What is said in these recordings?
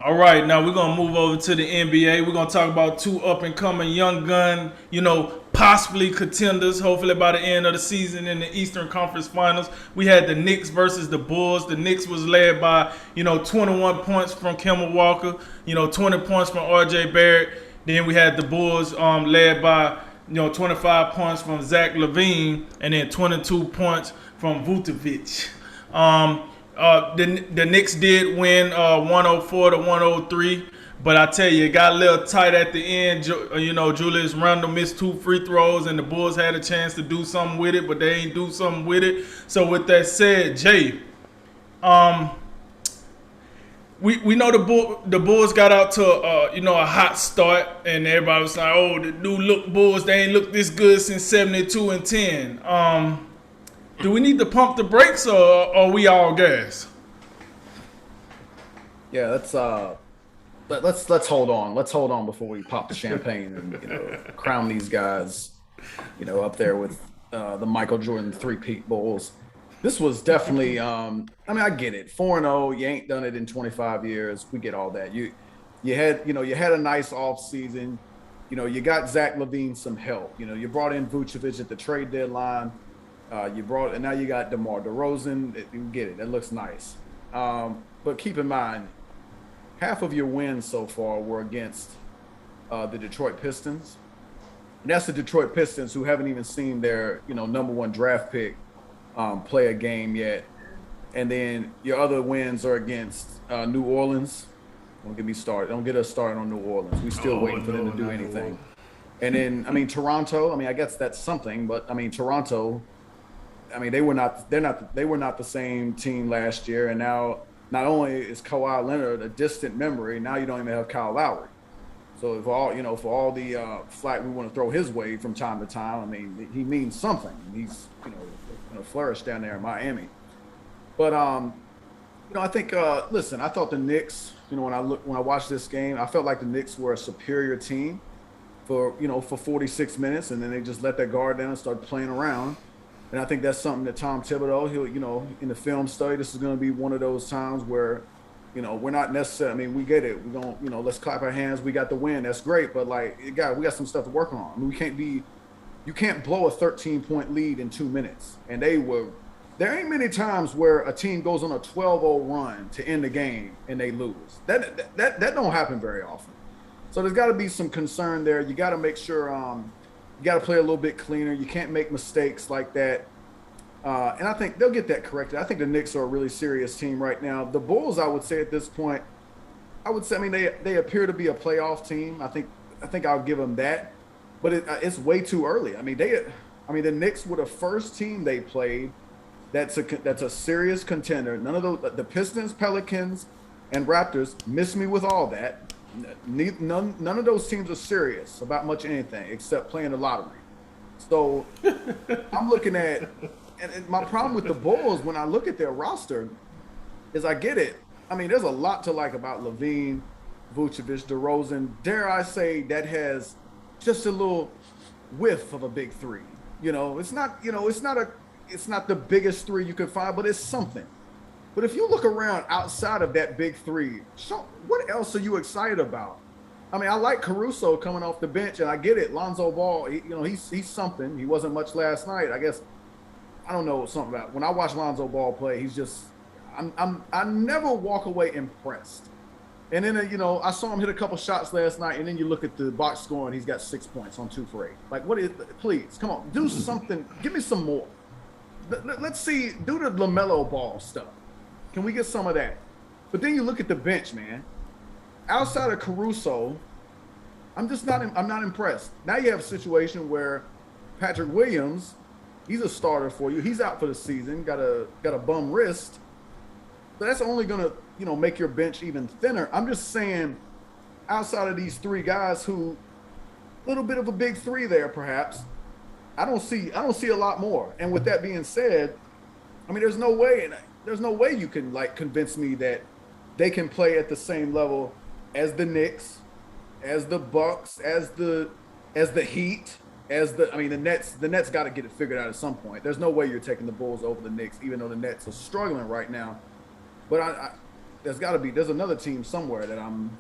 All right, now we're gonna move over to the NBA. We're gonna talk about two up and coming young gun, possibly contenders. Hopefully by the end of the season in the Eastern Conference Finals, we had the Knicks versus the Bulls. The Knicks was led by 21 points from Kemba Walker, 20 points from R.J. Barrett. Then we had the Bulls led by 25 points from Zach LaVine, and then 22 points from Vucevic. The Knicks did win 104 to 103, but I tell you, it got a little tight at the end. Julius Randle missed two free throws, and the Bulls had a chance to do something with it, but they ain't do something with it. So with that said, Jay, um, we know the Bulls got out to a hot start, and everybody was like, oh, the new look Bulls, they ain't looked this good since 72 and 10. Do we need to pump the brakes, or are we all gas? Yeah, let's hold on. Let's hold on before we pop the champagne and crown these guys, up there with the Michael Jordan three-peat Bulls. This was definitely. I mean, I get it. 4-0. You ain't done it in 25 years. We get all that. You had a nice off season. You got Zach LaVine some help. You brought in Vucevic at the trade deadline. And now you got DeMar DeRozan. You get it. That looks nice. But keep in mind, half of your wins so far were against the Detroit Pistons. And that's the Detroit Pistons who haven't even seen their, number one draft pick play a game yet. And then your other wins are against New Orleans. Don't get me started. Don't get us started on New Orleans. We still waiting for them to do anything. And then, I mean, Toronto. I mean, I guess that's something, but I mean, Toronto. I mean, they were not the same team last year, and now not only is Kawhi Leonard a distant memory, now you don't even have Kyle Lowry. So for all the flack we want to throw his way from time to time, I mean, he means something. He's going to flourish down there in Miami. But I think listen, I thought the Knicks, when I watched this game, I felt like the Knicks were a superior team for 46 minutes, and then they just let their guard down and started playing around. And I think that's something that Tom Thibodeau, in the film study, this is going to be one of those times where, we're not necessarily, I mean, we get it. We're going to, let's clap our hands. We got the win. That's great. But we got some stuff to work on. I mean, you can't blow a 13-point lead in 2 minutes. And there ain't many times where a team goes on a 12-0 run to end the game and they lose. That don't happen very often. So there's got to be some concern there. You got to make sure, you got to play a little bit cleaner. You can't make mistakes like that. And I think they'll get that corrected. I think the Knicks are a really serious team right now. The Bulls, I would say at this point, I mean, they appear to be a playoff team. I think I'll give them that. But it's way too early. I mean, the Knicks were the first team they played that's a serious contender. None of the Pistons, Pelicans, and Raptors miss me with all that. None of those teams are serious about much anything except playing the lottery. So I'm looking at, and my problem with the Bulls when I look at their roster is I get it. I mean, there's a lot to like about LaVine, Vucevic, DeRozan. Dare I say that has just a little whiff of a big three. It's not the biggest three you could find, but it's something. But if you look around outside of that big three, what else are you excited about? I mean, I like Caruso coming off the bench, and I get it. Lonzo Ball, he's something. He wasn't much last night. I guess I don't know something about when I watch Lonzo Ball play. He's just I never walk away impressed. And then I saw him hit a couple shots last night, and then you look at the box score, and he's got 6 points on 2 for 8. Like, what is? Please come on, do something. Give me some more. Let's see. Do the LaMelo Ball stuff. Can we get some of that? But then you look at the bench, man. Outside of Caruso, I'm not impressed. Now you have a situation where Patrick Williams, he's a starter for you. He's out for the season, got a bum wrist. But that's only gonna, make your bench even thinner. I'm just saying, outside of these three guys who, a little bit of a big three there, perhaps, I don't see a lot more. And with that being said, I mean, there's no way you can convince me that they can play at the same level as the Knicks, as the Bucks, as the Heat, the Nets. The Nets got to get it figured out at some point. There's no way you're taking the Bulls over the Knicks, even though the Nets are struggling right now. But there's another team somewhere that I'm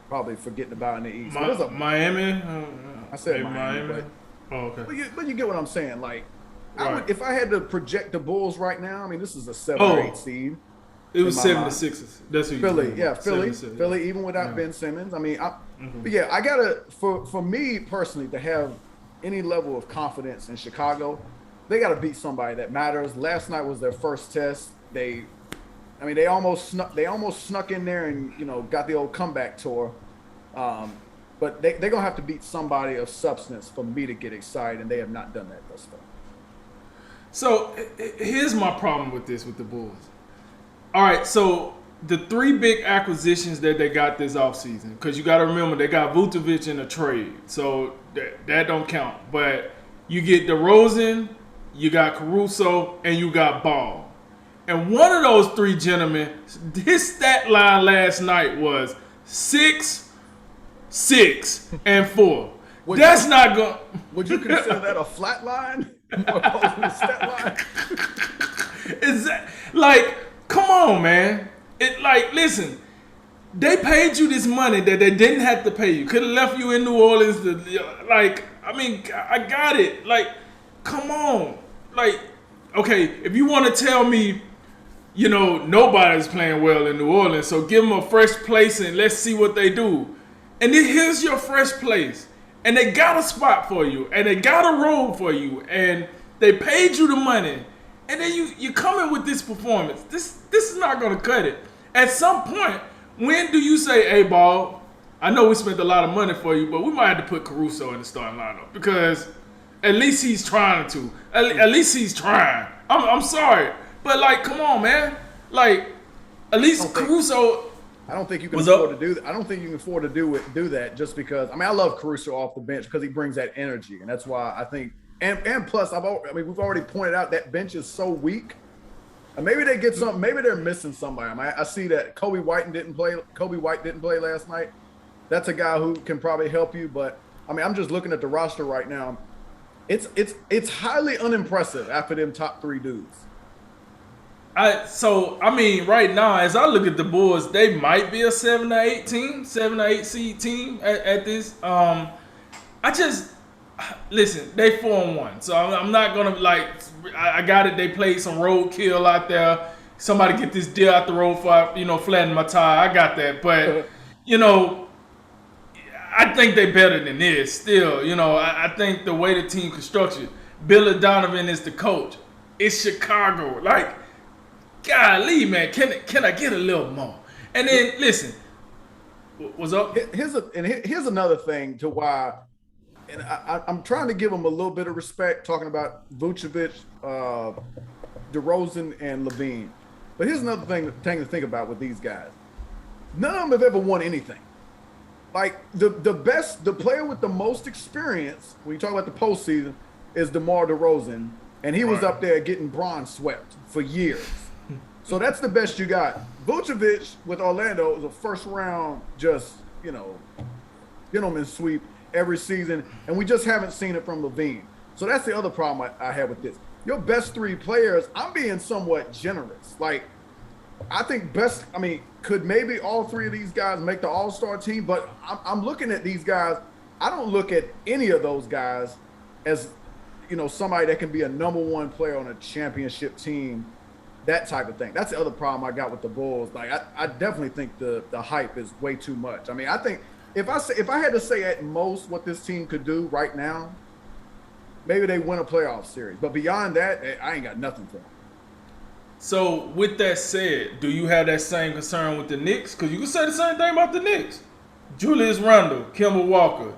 probably forgetting about in the East. But there's Miami. I said Maybe Miami, Miami. but Oh, okay. but you get what I'm saying. Like, Right. if I had to project the Bulls right now, I mean, this is a 7 or 8 Oh, seed it in was my 76ers. mind. That's who you Philly, talking yeah, about. Philly, 76, yeah. Philly, even without Yeah. Ben Simmons. I mean, but yeah, I gotta for me personally to have any level of confidence in Chicago, they gotta beat somebody that matters. Last night was their first test. They almost snuck in there and got the old comeback tour. But they're gonna have to beat somebody of substance for me to get excited, and they have not done that thus far. So here's my problem with the Bulls. All right, so the three big acquisitions that they got this offseason, because you got to remember they got Vucevic in a trade, so that don't count. But you get DeRozan, you got Caruso, and you got Ball. And one of those three gentlemen, his stat line last night was 6, 6, and 4. That's not going. Would you consider that a flat line more opposed to a stat line? Is that like? Come on, man. Listen. They paid you this money that they didn't have to pay you. Could have left you in New Orleans. I got it. Like, come on. Like, okay, if you want to tell me, nobody's playing well in New Orleans, so give them a fresh place and let's see what they do. And then here's your fresh place. And they got a spot for you. And they got a role for you. And they paid you the money. And then you come in with this performance. This is not going to cut it. At some point, when do you say, hey, Ball, I know we spent a lot of money for you, but we might have to put Caruso in the starting lineup because at least he's trying to. At least he's trying. I'm sorry. But, come on, man. At least Caruso. I don't think you can afford to do that. I don't think you can afford to do that just because. I love Caruso off the bench because he brings that energy, and that's why I think. And plus, we've already pointed out that bench is so weak. And maybe they get something. Maybe they're missing somebody. I see that Kobe White didn't play last night. That's a guy who can probably help you. But I'm just looking at the roster right now. It's highly unimpressive after them top three dudes. Right now, as I look at the Bulls, they might be a 7 or 8 seed team at this. Listen, they 4-1, so I'm not gonna I got it. They played some roadkill out there. Somebody get this deal out the road for flatten my tire. I got that, but I think they better than this. Still, I think the way the team constructed, Billy Donovan is the coach. It's Chicago, golly, man. Can I get a little more? And then listen, what's up? Here's another thing to why. And I'm trying to give them a little bit of respect, talking about Vucevic, DeRozan, and Levine. But here's another thing to think about with these guys. None of them have ever won anything. The player with the most experience, when you talk about the postseason, is DeMar DeRozan. And he was up there getting bronze swept for years. So that's the best you got. Vucevic with Orlando was a first round, gentleman's sweep every season, and we just haven't seen it from Levine. So that's the other problem I have with this. Your best three players, I'm being somewhat generous. I think could maybe all three of these guys make the All-Star team, but I'm looking at these guys. I don't look at any of those guys as, somebody that can be a number one player on a championship team, that type of thing. That's the other problem I got with the Bulls. I definitely think the hype is way too much. I think if I had to say at most what this team could do right now, maybe they win a playoff series. But beyond that, I ain't got nothing for them. So with that said, do you have that same concern with the Knicks? Because you can say the same thing about the Knicks. Julius Randle, Kemba Walker,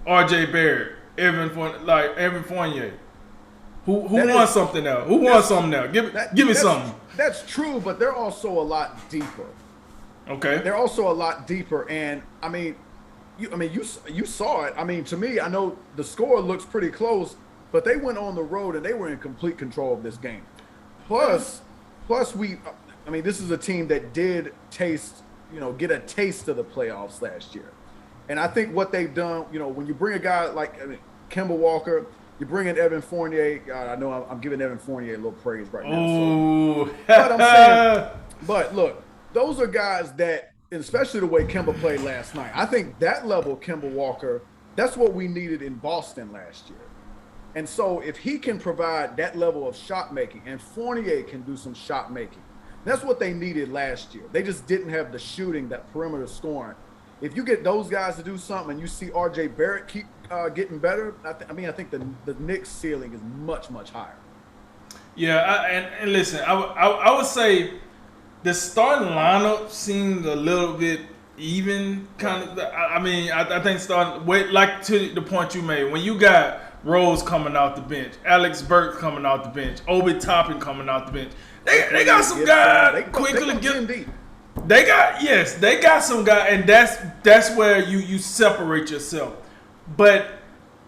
R.J. Barrett, Evan Fournier. Who won something now? Who won something now? Give me something. That's true, but they're also a lot deeper. Okay. They're also a lot deeper, and you saw it. To me, I know the score looks pretty close, but they went on the road and they were in complete control of this game. Plus this is a team that did get a taste of the playoffs last year. And I think what they've done, when you bring a guy like Kemba Walker, you bring in Evan Fournier. God, I know I'm giving Evan Fournier a little praise right now. Oh. But I'm saying, but look, those are guys that, especially the way Kemba played last night. I think that level Kemba Walker, that's what we needed in Boston last year. And so if he can provide that level of shot making, and Fournier can do some shot making, that's what they needed last year. They just didn't have the shooting, that perimeter scoring. If you get those guys to do something and you see R.J. Barrett keep getting better, I think the Knicks ceiling is much, much higher. Yeah, and listen, I would say the starting lineup seemed a little bit even, kind of. I think starting like to the point you made, when you got Rose coming out the bench, Alex Burke coming out the bench, Obi Toppin coming out the bench, they got some guys quickly get. They got some guy, and that's where you separate yourself. But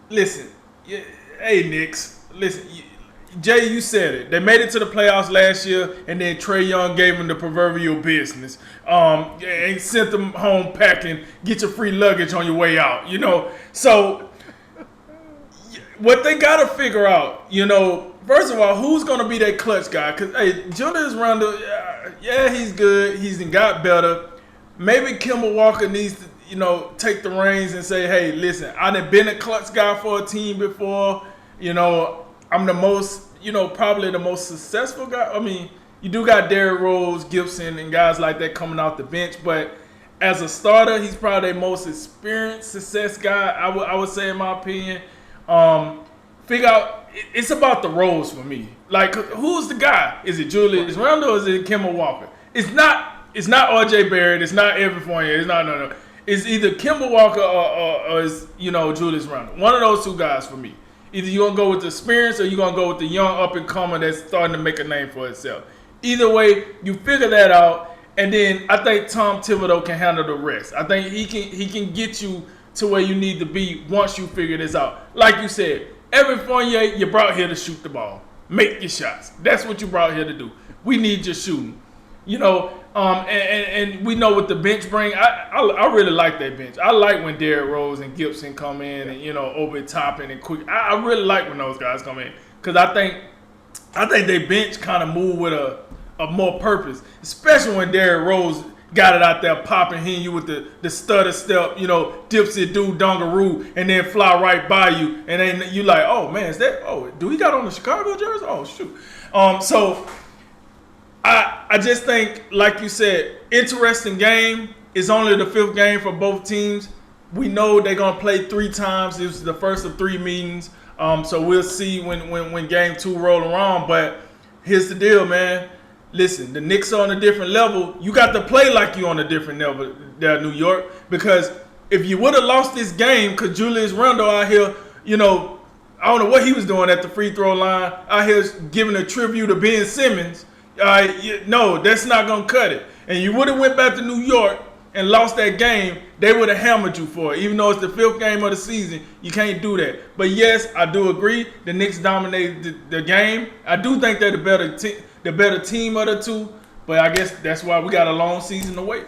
listen, hey Knicks, listen. Jay, you said it. They made it to the playoffs last year, and then Trae Young gave them the proverbial business. And sent them home packing. Get your free luggage on your way out. So what they got to figure out, first of all, who's going to be that clutch guy? Because hey, Julius Randle, yeah, he's good. He's got better. Maybe Kemba Walker needs to, take the reins and say, hey, listen, I done been a clutch guy for a team before. I'm the most, probably the most successful guy. I mean, you do got Derrick Rose, Gibson, and guys like that coming off the bench, but as a starter, he's probably the most experienced success guy, I would say, in my opinion. Figure out, it's about the roles for me. Like, who's the guy? Is it Julius Randle or is it Kemba Walker? It's not R.J. Barrett. It's not Evan Fournier. It's no. It's either Kemba Walker or it's, Julius Randle. One of those two guys for me. Either you're going to go with the experience or you're going to go with the young up-and-comer that's starting to make a name for itself. Either way, you figure that out, and then I think Tom Thibodeau can handle the rest. I think he can get you to where you need to be once you figure this out. Like you said, Evan Fournier, you brought here to shoot the ball. Make your shots. That's what you brought here to do. We need your shooting. And we know what the bench bring. I really like that bench. I like when Derrick Rose and Gibson come in and, Obi Toppin and Quick. I really like when those guys come in because I think they bench kind of move with a more purpose, especially when Derrick Rose got it out there popping, hitting you with the stutter step, dipsy do dungaroo, and then fly right by you, and then you like, oh man, do he got on the Chicago jersey? Oh shoot. So I just think, like you said, interesting game. It's only the 5th game for both teams. We know they're gonna play 3 times. This is the first of 3 meetings. So we'll see when game 2 roll around. But here's the deal, man. Listen, the Knicks are on a different level. You got to play like you're on a different level there, New York. Because if you would have lost this game, because Julius Randle out here, I don't know what he was doing at the free throw line, out here giving a tribute to Ben Simmons. No, that's not going to cut it. And you would have went back to New York and lost that game, they would have hammered you for it. Even though it's the 5th game of the season, you can't do that. But yes, I do agree. The Knicks dominated the game. I do think they're the better team of the two. But I guess that's why we got a long season to wait.